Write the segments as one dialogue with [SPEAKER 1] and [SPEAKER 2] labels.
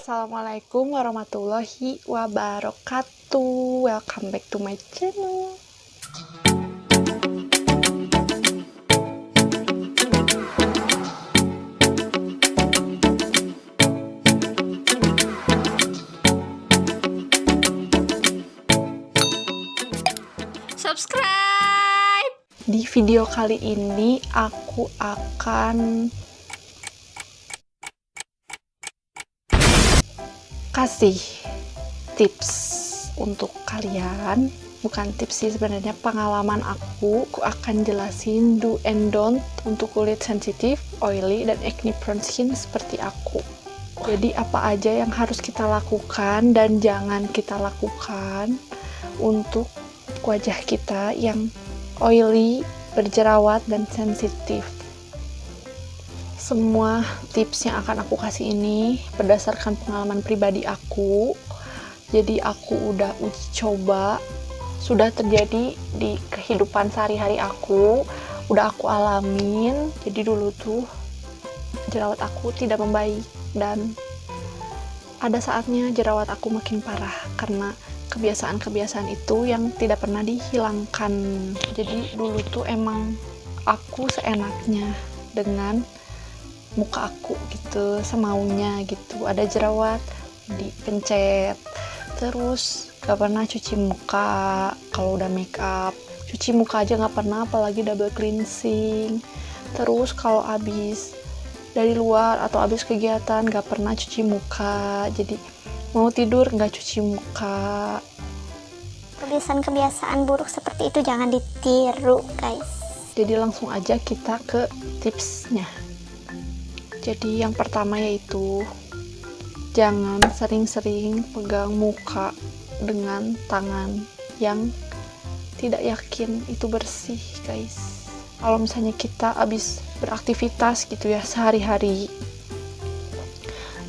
[SPEAKER 1] Assalamualaikum warahmatullahi wabarakatuh. Welcome back to my channel.
[SPEAKER 2] Subscribe.
[SPEAKER 1] Di video kali ini aku akan kasih tips untuk kalian. Bukan tips sih sebenarnya, pengalaman aku akan jelasin do and don't untuk kulit sensitif, oily, dan acne prone skin seperti aku. Jadi apa aja yang harus kita lakukan dan jangan kita lakukan untuk wajah kita yang oily, berjerawat, dan sensitif. Semua tips yang akan aku kasih ini berdasarkan pengalaman pribadi aku. Jadi aku udah uji coba, sudah terjadi di kehidupan sehari-hari aku, udah aku alamin. Jadi dulu tuh jerawat aku tidak membaik dan ada saatnya jerawat aku makin parah karena kebiasaan-kebiasaan itu yang tidak pernah dihilangkan. Jadi dulu tuh emang aku seenaknya dengan muka aku gitu, semaunya gitu. Ada jerawat dipencet, terus gak pernah cuci muka. Kalau udah make up, cuci muka aja gak pernah, apalagi double cleansing. Terus kalau abis dari luar atau abis kegiatan gak pernah cuci muka, jadi mau tidur gak cuci muka.
[SPEAKER 2] Kebiasaan-kebiasaan buruk seperti itu jangan ditiru, guys.
[SPEAKER 1] Jadi langsung aja kita ke tipsnya. Jadi yang pertama yaitu jangan sering-sering pegang muka dengan tangan yang tidak yakin itu bersih, guys. Kalau misalnya kita habis beraktivitas gitu ya sehari-hari,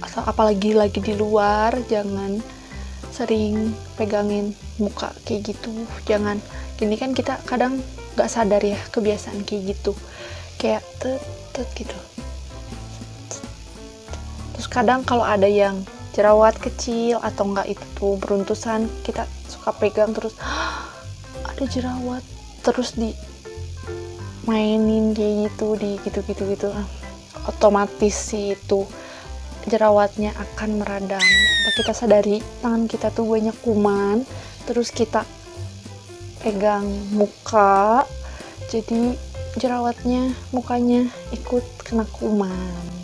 [SPEAKER 1] atau apalagi lagi di luar, jangan sering pegangin muka kayak gitu. Jangan, gini kan kita kadang gak sadar ya kebiasaan kayak gitu, kayak tet gitu. Terus kadang kalau ada yang jerawat kecil atau enggak itu tuh beruntusan, kita suka pegang terus ada jerawat, terus di mainin kayak gitu, di gitu otomatis sih itu jerawatnya akan meradang. Kita sadari tangan kita tuh banyak kuman, terus kita pegang muka, jadi jerawatnya mukanya ikut kena kuman.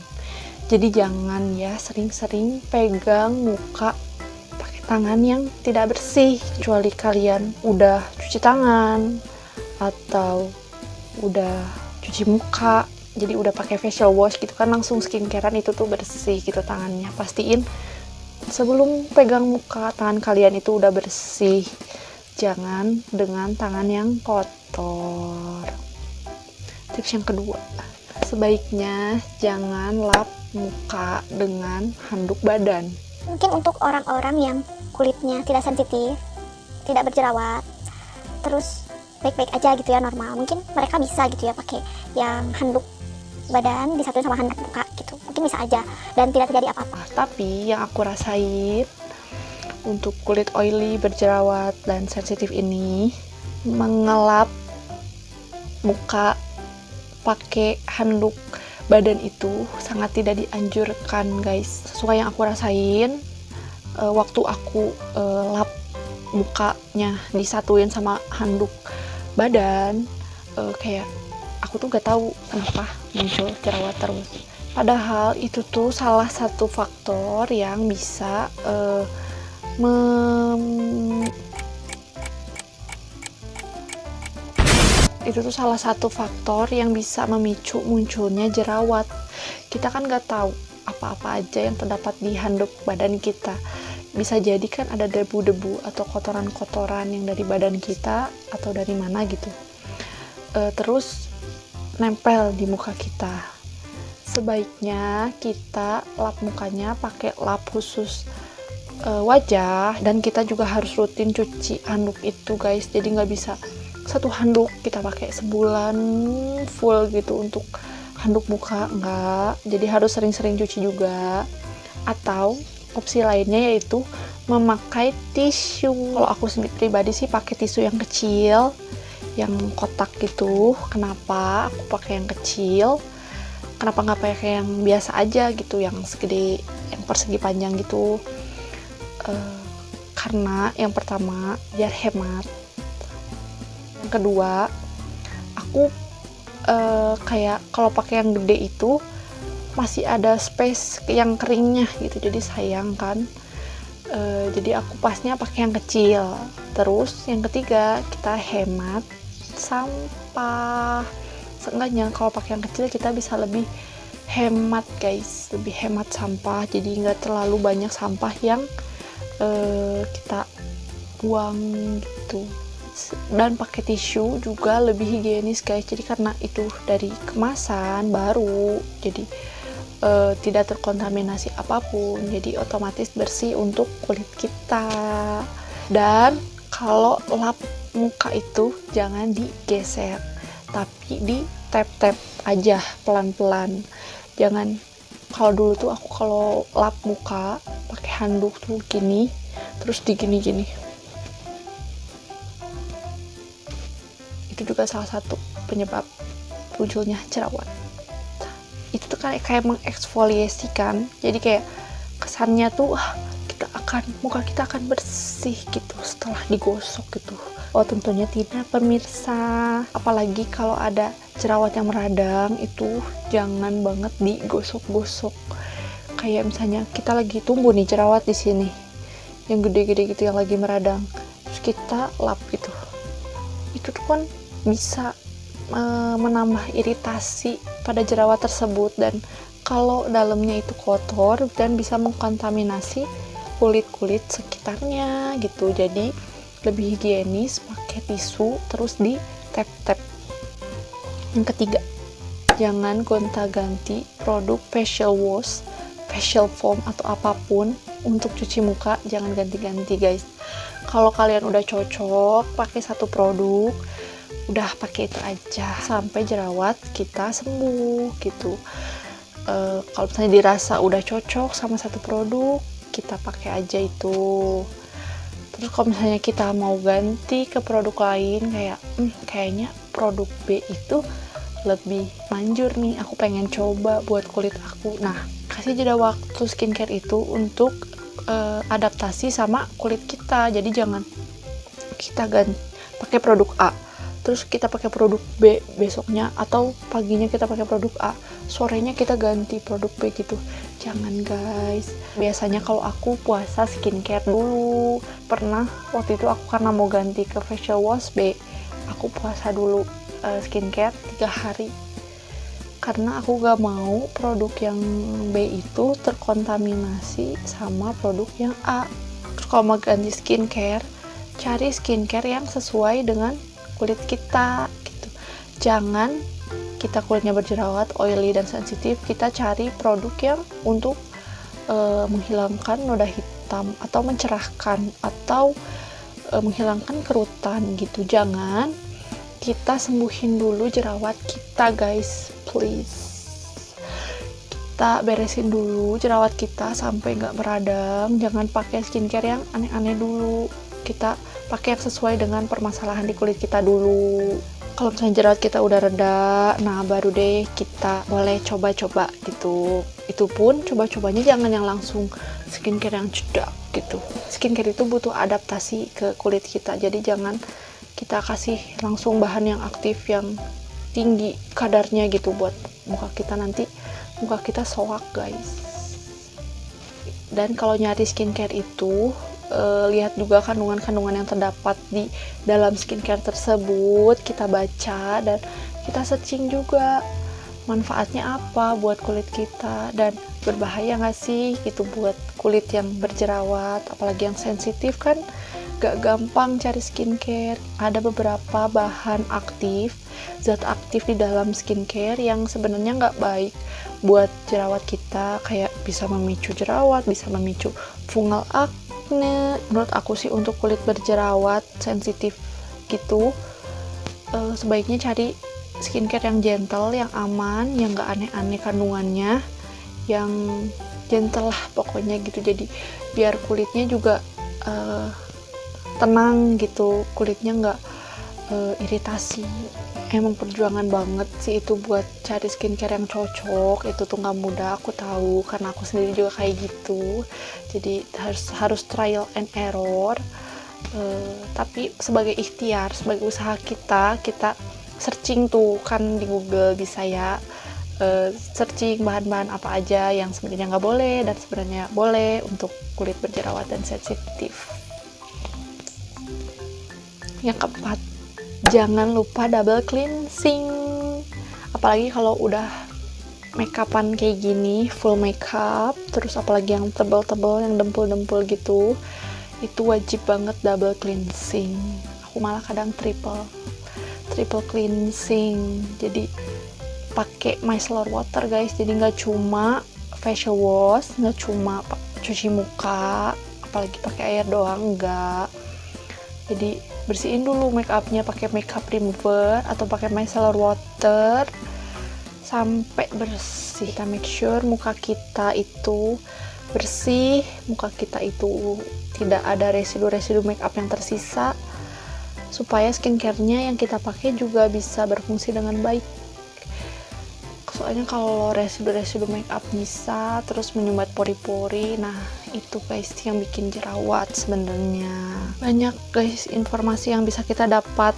[SPEAKER 1] Jadi jangan ya sering-sering pegang muka pakai tangan yang tidak bersih, kecuali kalian udah cuci tangan atau udah cuci muka, jadi udah pakai facial wash gitu kan, langsung skincarean, itu tuh bersih gitu tangannya. Pastiin sebelum pegang muka tangan kalian itu udah bersih, jangan dengan tangan yang kotor. Tips yang kedua, sebaiknya jangan lap muka dengan handuk badan.
[SPEAKER 2] Mungkin untuk orang-orang yang kulitnya tidak sensitif, tidak berjerawat, terus baik-baik aja gitu ya, normal, mungkin mereka bisa gitu ya pakai yang handuk badan disatuin sama handuk muka gitu, mungkin bisa aja dan tidak terjadi apa-apa.
[SPEAKER 1] Tapi yang aku rasain untuk kulit oily, berjerawat, dan sensitif ini, mengelap muka pakai handuk badan itu sangat tidak dianjurkan, guys. Sesuai yang aku rasain, waktu aku lap mukanya disatuin sama handuk badan, kayak aku tuh gak tahu kenapa muncul jerawat terus. Padahal itu tuh salah satu faktor yang bisa memicu munculnya jerawat. Kita kan gak tahu apa-apa aja yang terdapat di handuk badan kita. Bisa jadi kan ada debu-debu atau kotoran-kotoran yang dari badan kita atau dari mana gitu, terus nempel di muka kita. Sebaiknya kita lap mukanya pakai lap khusus wajah, dan kita juga harus rutin cuci handuk itu, guys. Jadi nggak bisa satu handuk kita pakai sebulan full gitu untuk handuk muka, enggak. Jadi harus sering-sering cuci juga. Atau opsi lainnya yaitu memakai tisu. Kalau aku sendiri pribadi sih pakai tisu yang kecil, yang kotak gitu. Kenapa aku pakai yang kecil? Kenapa nggak pakai yang biasa aja gitu, yang segede, yang persegi panjang gitu? Karena yang pertama biar hemat, yang kedua aku kayak kalau pakai yang gede itu masih ada space yang keringnya gitu, jadi sayang kan. Jadi aku pasnya pakai yang kecil. Terus yang ketiga, kita hemat sampah. Seenggaknya kalau pakai yang kecil kita bisa lebih hemat guys, lebih hemat sampah, jadi nggak terlalu banyak sampah yang kita buang gitu. Dan pakai tisu juga lebih higienis guys, jadi karena itu dari kemasan baru, jadi tidak terkontaminasi apapun, jadi otomatis bersih untuk kulit kita. Dan kalau lap muka itu jangan digeser, tapi di tap-tap aja pelan-pelan. Jangan, kalau dulu tuh aku kalau lap muka pakai handuk tuh gini, terus digini-gini. Itu juga salah satu penyebab munculnya jerawat. Itu tuh kayak mengeksfoliasi kan, jadi kayak kesannya tuh muka kita akan bersih gitu setelah digosok gitu. Oh tentunya tidak pemirsa, apalagi kalau ada jerawat yang meradang itu jangan banget digosok-gosok. Kayak misalnya kita lagi tumbuh nih jerawat di sini, yang gede-gede gitu yang lagi meradang, terus kita lap gitu, itu tuh kan bisa menambah iritasi pada jerawat tersebut, dan kalau dalamnya itu kotor dan bisa mengkontaminasi kulit-kulit sekitarnya gitu. Jadi lebih higienis pakai tisu terus di tap-tap. Yang ketiga, jangan gonta-ganti produk facial wash, facial foam atau apapun untuk cuci muka, jangan ganti-ganti guys. Kalau kalian udah cocok pakai satu produk, udah pakai itu aja sampai jerawat kita sembuh gitu. Kalau misalnya dirasa udah cocok sama satu produk, kita pakai aja itu. Terus kalau misalnya kita mau ganti ke produk lain, kayak kayaknya produk B itu lebih manjur nih, aku pengen coba buat kulit aku. Nah, kasih jeda waktu skincare itu untuk adaptasi sama kulit kita. Jadi jangan kita ganti pakai produk A, terus kita pakai produk B besoknya, atau paginya kita pakai produk A, sorenya kita ganti produk B gitu. Jangan guys. Biasanya kalau aku puasa skincare dulu. Pernah waktu itu aku karena mau ganti ke facial wash B, aku puasa dulu skincare 3 hari. Karena aku gak mau produk yang B itu terkontaminasi sama produk yang A. Terus kalau mau ganti skincare, cari skincare yang sesuai dengan kulit kita gitu. Jangan kita kulitnya berjerawat, oily dan sensitif, kita cari produk yang untuk menghilangkan noda hitam atau mencerahkan atau menghilangkan kerutan gitu. Jangan kita sembuhin dulu jerawat kita guys, please. Kita beresin dulu jerawat kita sampai nggak meradang. Jangan pakai skincare yang aneh-aneh dulu, kita pakai yang sesuai dengan permasalahan di kulit kita dulu. Kalau misalnya jerawat kita udah reda, nah baru deh kita boleh coba-coba gitu. Itu pun coba-cobanya jangan yang langsung skincare yang cedak gitu. Skincare itu butuh adaptasi ke kulit kita, jadi jangan kita kasih langsung bahan yang aktif yang tinggi kadarnya gitu buat muka kita, nanti muka kita soak guys. Dan kalau nyari skincare itu lihat juga kandungan-kandungan yang terdapat di dalam skincare tersebut, kita baca dan kita searching juga manfaatnya apa buat kulit kita, dan berbahaya nggak sih gitu buat kulit yang berjerawat, apalagi yang sensitif kan gak gampang cari skincare. Ada beberapa bahan aktif, zat aktif di dalam skincare yang sebenarnya nggak baik buat jerawat kita, kayak bisa memicu jerawat, bisa memicu fungal acne. Menurut aku sih untuk kulit berjerawat sensitif gitu, sebaiknya cari skincare yang gentle, yang aman, yang gak aneh-aneh kandungannya, yang gentle lah pokoknya gitu. Jadi biar kulitnya juga tenang gitu, kulitnya nggak iritasi. Emang perjuangan banget sih itu buat cari skincare yang cocok, itu tuh nggak mudah, aku tahu karena aku sendiri juga kayak gitu. Jadi harus trial and error. Tapi sebagai ikhtiar, sebagai usaha kita searching tuh kan di Google, bisa ya searching bahan-bahan apa aja yang sebenarnya nggak boleh dan sebenarnya boleh untuk kulit berjerawat dan sensitif. Yang keempat, jangan lupa double cleansing. Apalagi kalau udah makeupan kayak gini, full makeup, terus apalagi yang tebel-tebel, yang dempul-dempul gitu, itu wajib banget double cleansing. Aku malah kadang triple cleansing. Jadi pakai micellar water guys, jadi nggak cuma facial wash, nggak cuma cuci muka apalagi pakai air doang, enggak. Jadi bersihin dulu make upnya pakai makeup remover atau pakai micellar water sampai bersih. Kita make sure muka kita itu bersih, muka kita itu tidak ada residu-residu make up yang tersisa, supaya skincare-nya yang kita pakai juga bisa berfungsi dengan baik. Soalnya kalau residu-residu make up bisa terus menyumbat pori-pori, nah itu guys yang bikin jerawat sebenarnya. Banyak guys informasi yang bisa kita dapat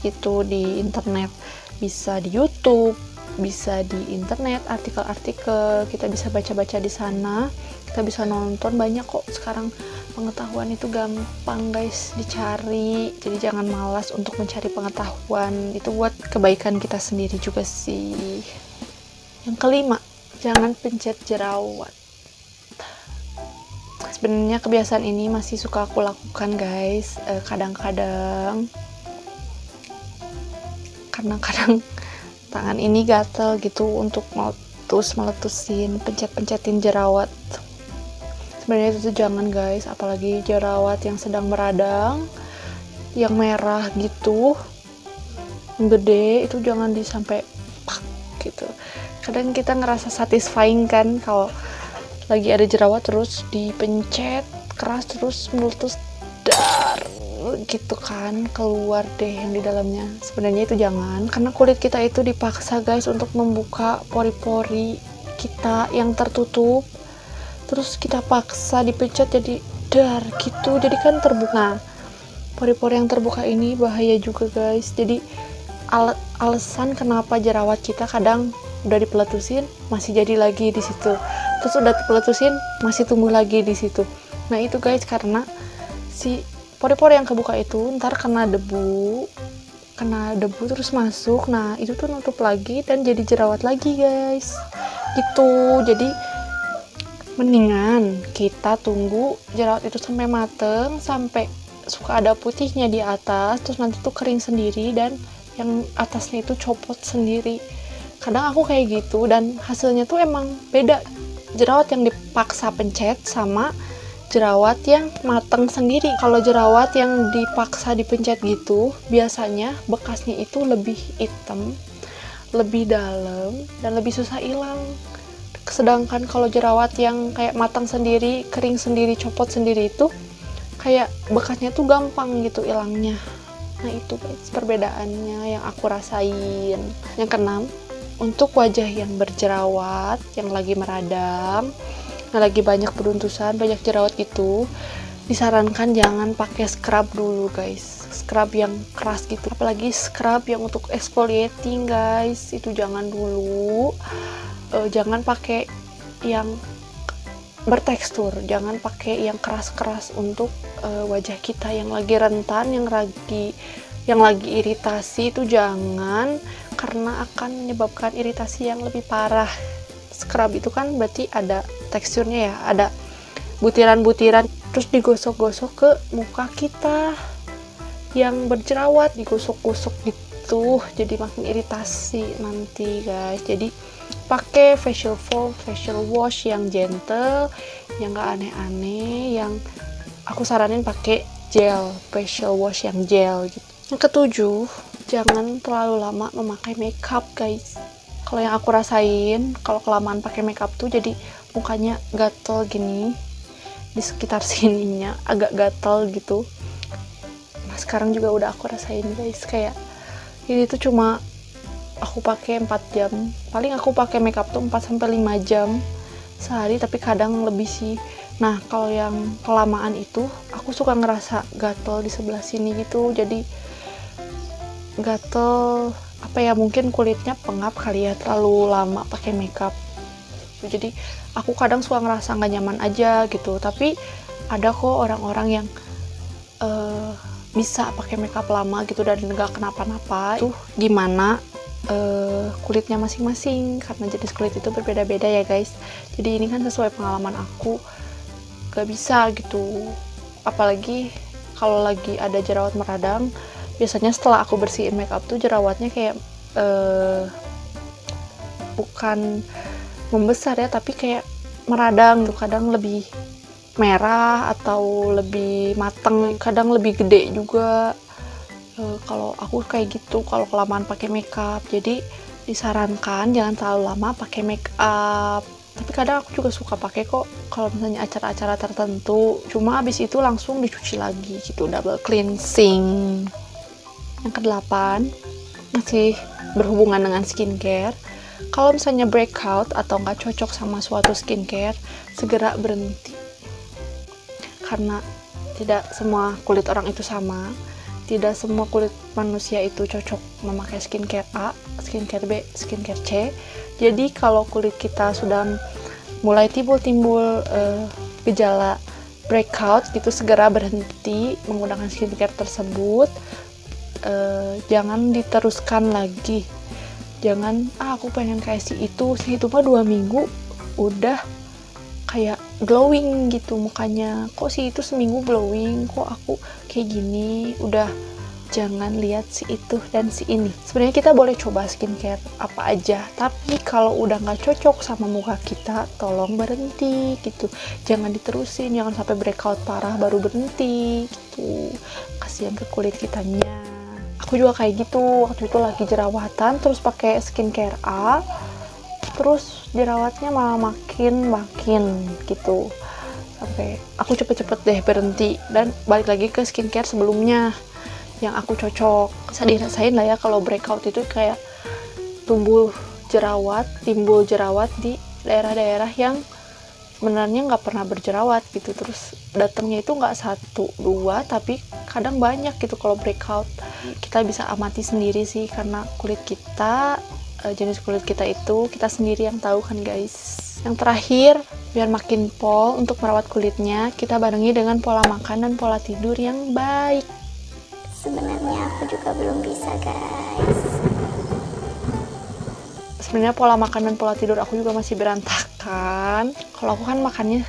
[SPEAKER 1] gitu di internet, bisa di YouTube, bisa di internet, artikel-artikel kita bisa baca-baca di sana, kita bisa nonton, banyak kok sekarang. Pengetahuan itu gampang guys dicari, jadi jangan malas untuk mencari pengetahuan, itu buat kebaikan kita sendiri juga sih. Yang kelima, jangan pencet jerawat. Sebenarnya kebiasaan ini masih suka aku lakukan guys, kadang-kadang tangan ini gatel gitu untuk meletusin, pencet-pencetin jerawat. Sebenarnya itu jangan guys, apalagi jerawat yang sedang meradang, yang merah gitu, yang gede, itu jangan disampai pak gitu. Kadang kita ngerasa satisfying kan kalau lagi ada jerawat terus dipencet keras terus meletus dar gitu kan, keluar deh yang di dalamnya. Sebenarnya itu jangan, karena kulit kita itu dipaksa guys untuk membuka pori-pori kita yang tertutup, terus kita paksa dipencet jadi dar gitu, jadi kan terbuka. Pori-pori yang terbuka ini bahaya juga guys. Jadi alasan kenapa jerawat kita kadang udah dipeletusin masih jadi lagi di situ, terus udah dipeletusin masih tumbuh lagi di situ. Nah itu guys, karena si pori-pori yang kebuka itu ntar kena debu terus masuk, nah itu tuh nutup lagi dan jadi jerawat lagi guys gitu. Jadi mendingan kita tunggu jerawat itu sampai mateng, sampai suka ada putihnya di atas, terus nanti tuh kering sendiri dan yang atasnya itu copot sendiri. Kadang aku kayak gitu dan hasilnya tuh emang beda, jerawat yang dipaksa pencet sama jerawat yang mateng sendiri. Kalau jerawat yang dipaksa dipencet gitu, biasanya bekasnya itu lebih hitam, lebih dalam, dan lebih susah hilang. Sedangkan kalau jerawat yang kayak matang sendiri, kering sendiri, copot sendiri itu kayak bekasnya tuh gampang gitu hilangnya. Nah itu guys perbedaannya yang aku rasain. Yang keenam, untuk wajah yang berjerawat, yang lagi meradang, yang lagi banyak beruntusan, banyak jerawat gitu, disarankan jangan pakai scrub dulu guys, scrub yang keras gitu, apalagi scrub yang untuk exfoliating guys, itu jangan dulu. Jangan pakai yang bertekstur, jangan pakai yang keras-keras untuk wajah kita yang lagi rentan, yang lagi iritasi, itu jangan, karena akan menyebabkan iritasi yang lebih parah. Scrub itu kan berarti ada teksturnya ya, ada butiran-butiran, terus digosok-gosok ke muka kita yang berjerawat, digosok-gosok gitu, jadi makin iritasi nanti guys. Jadi pakai facial foam, facial wash yang gentle, yang gak aneh-aneh, yang aku saranin pakai gel, facial wash yang gel gitu. Yang ketujuh, jangan terlalu lama memakai makeup guys. Kalau yang aku rasain, kalau kelamaan pakai makeup tuh jadi mukanya gatel gini, di sekitar sininya agak gatel gitu. Nah sekarang juga udah aku rasain guys, kayak ini tuh cuma aku pakai 4 jam, paling aku pakai makeup tuh 4-5 jam sehari, tapi kadang lebih sih. Nah kalau yang kelamaan itu aku suka ngerasa gatel di sebelah sini gitu, jadi gatel apa ya, mungkin kulitnya pengap kali ya, terlalu lama pakai makeup. Jadi aku kadang suka ngerasa nggak nyaman aja gitu. Tapi ada kok orang-orang yang bisa pakai makeup lama gitu dan nggak kenapa-napa. Itu gimana kulitnya masing-masing, karena jenis kulit itu berbeda-beda ya guys. Jadi ini kan sesuai pengalaman aku, gak bisa gitu. Apalagi kalau lagi ada jerawat meradang, biasanya setelah aku bersihin makeup tuh jerawatnya kayak bukan membesar ya, tapi kayak meradang tuh, kadang lebih merah atau lebih mateng, kadang lebih gede juga. Kalau aku kayak gitu kalau kelamaan pakai makeup. Jadi disarankan jangan terlalu lama pakai makeup. Tapi kadang aku juga suka pakai kok kalau misalnya acara-acara tertentu, cuma abis itu langsung dicuci lagi gitu, double cleansing. Yang ke-8 masih berhubungan dengan skincare. Kalau misalnya breakout atau nggak cocok sama suatu skincare, segera berhenti, karena tidak semua kulit orang itu sama. Tidak semua kulit manusia itu cocok memakai skincare A, skincare B, skincare C. Jadi kalau kulit kita sudah mulai timbul-timbul gejala breakout gitu, segera berhenti menggunakan skincare tersebut. Jangan diteruskan lagi. Jangan, aku pengen kayak si itu mah 2 minggu udah kayak glowing gitu mukanya, kok si itu seminggu glowing, kok aku kayak gini. Udah, jangan lihat si itu dan si ini. Sebenarnya kita boleh coba skincare apa aja, tapi kalau udah nggak cocok sama muka kita, tolong berhenti gitu. Jangan diterusin, jangan sampai breakout parah baru berhenti gitu, kasihan ke kulit kitanya. Aku juga kayak gitu, waktu itu lagi jerawatan terus pakai skincare A, terus jerawatnya malah makin gitu, sampai aku cepet-cepet deh berhenti dan balik lagi ke skincare sebelumnya yang aku cocok. Bisa dirasain lah ya kalau breakout itu kayak timbul jerawat di daerah-daerah yang sebenarnya nggak pernah berjerawat gitu. Terus datangnya itu nggak 1-2 tapi kadang banyak gitu kalau breakout. Kita bisa amati sendiri sih, karena kulit kita, jenis kulit kita itu kita sendiri yang tahu kan guys. Yang terakhir, biar makin pol, untuk merawat kulitnya kita barengi dengan pola makan dan pola tidur yang baik.
[SPEAKER 2] Sebenarnya aku juga belum bisa guys.
[SPEAKER 1] Sebenarnya pola makan dan pola tidur aku juga masih berantakan. Kalau aku kan makannya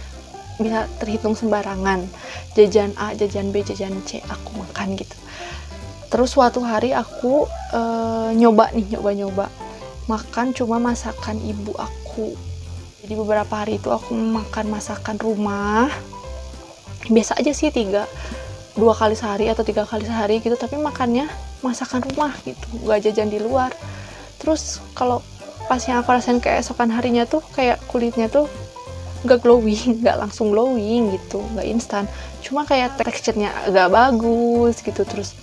[SPEAKER 1] bisa terhitung sembarangan, jajan A, jajan B, jajan C aku makan gitu. Terus suatu hari aku nyoba makan cuma masakan ibu aku. Jadi beberapa hari itu aku makan masakan rumah biasa aja sih, 2 kali sehari atau 3 kali sehari gitu, tapi makannya masakan rumah gitu, gak jajan di luar. Terus kalau pas yang aku rasain keesokan harinya tuh kayak kulitnya tuh gak glowing, gak langsung glowing gitu, gak instan, cuma kayak teksturnya agak bagus gitu, terus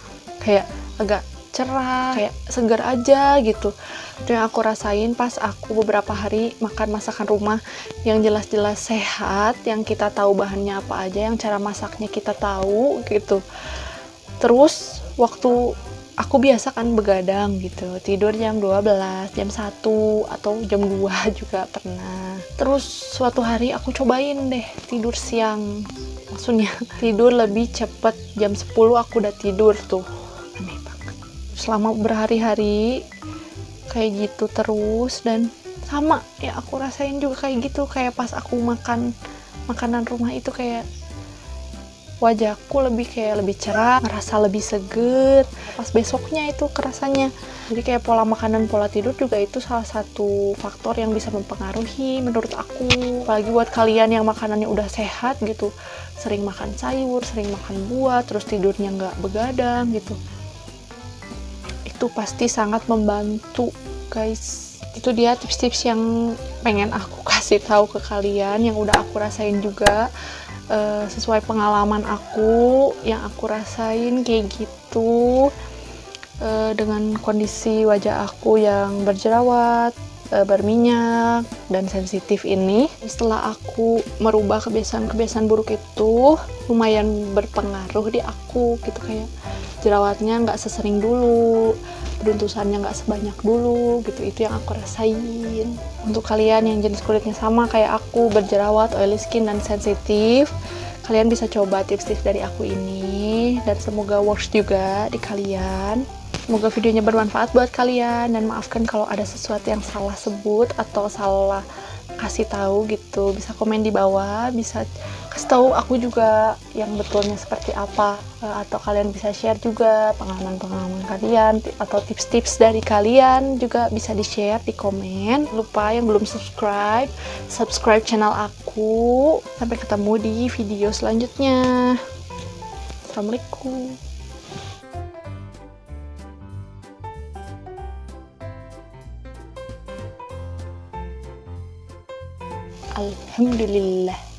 [SPEAKER 1] kayak agak cerah, kayak segar aja gitu. Itu yang aku rasain pas aku beberapa hari makan masakan rumah yang jelas-jelas sehat, yang kita tahu bahannya apa aja, yang cara masaknya kita tahu gitu. Terus waktu aku biasa kan begadang gitu, tidur jam 12, jam 1 atau jam 2 juga pernah. Terus suatu hari aku cobain deh tidur siang, maksudnya tidur lebih cepet, jam 10 aku udah tidur tuh. Aneh banget. Selama berhari-hari kayak gitu terus, dan sama ya aku rasain juga kayak gitu, kayak pas aku makan makanan rumah itu kayak wajahku lebih cerah, ngerasa lebih seger pas besoknya itu kerasanya. Jadi kayak pola makan dan pola tidur juga itu salah satu faktor yang bisa mempengaruhi menurut aku. Apalagi buat kalian yang makanannya udah sehat gitu, sering makan sayur, sering makan buah, terus tidurnya nggak begadang gitu, itu pasti sangat membantu guys. Itu dia tips-tips yang pengen aku kasih tahu ke kalian, yang udah aku rasain juga, sesuai pengalaman aku yang aku rasain kayak gitu. Dengan kondisi wajah aku yang berjerawat, berminyak, dan sensitif ini, setelah aku merubah kebiasaan-kebiasaan buruk itu lumayan berpengaruh di aku gitu, kayak jerawatnya nggak sesering dulu, beruntusannya nggak sebanyak dulu gitu. Itu yang aku rasain. Untuk kalian yang jenis kulitnya sama kayak aku, berjerawat, oily skin, dan sensitif, kalian bisa coba tips-tips dari aku ini, dan semoga works juga di kalian. Semoga videonya bermanfaat buat kalian, dan maafkan kalau ada sesuatu yang salah sebut atau salah kasih tahu gitu. Bisa komen di bawah, bisa kasih tahu aku juga yang betulnya seperti apa, atau kalian bisa share juga pengalaman-pengalaman kalian atau tips-tips dari kalian juga bisa di-share di komen. Lupa yang belum subscribe channel aku. Sampai ketemu di video selanjutnya. Assalamualaikum. Alhamdulillah.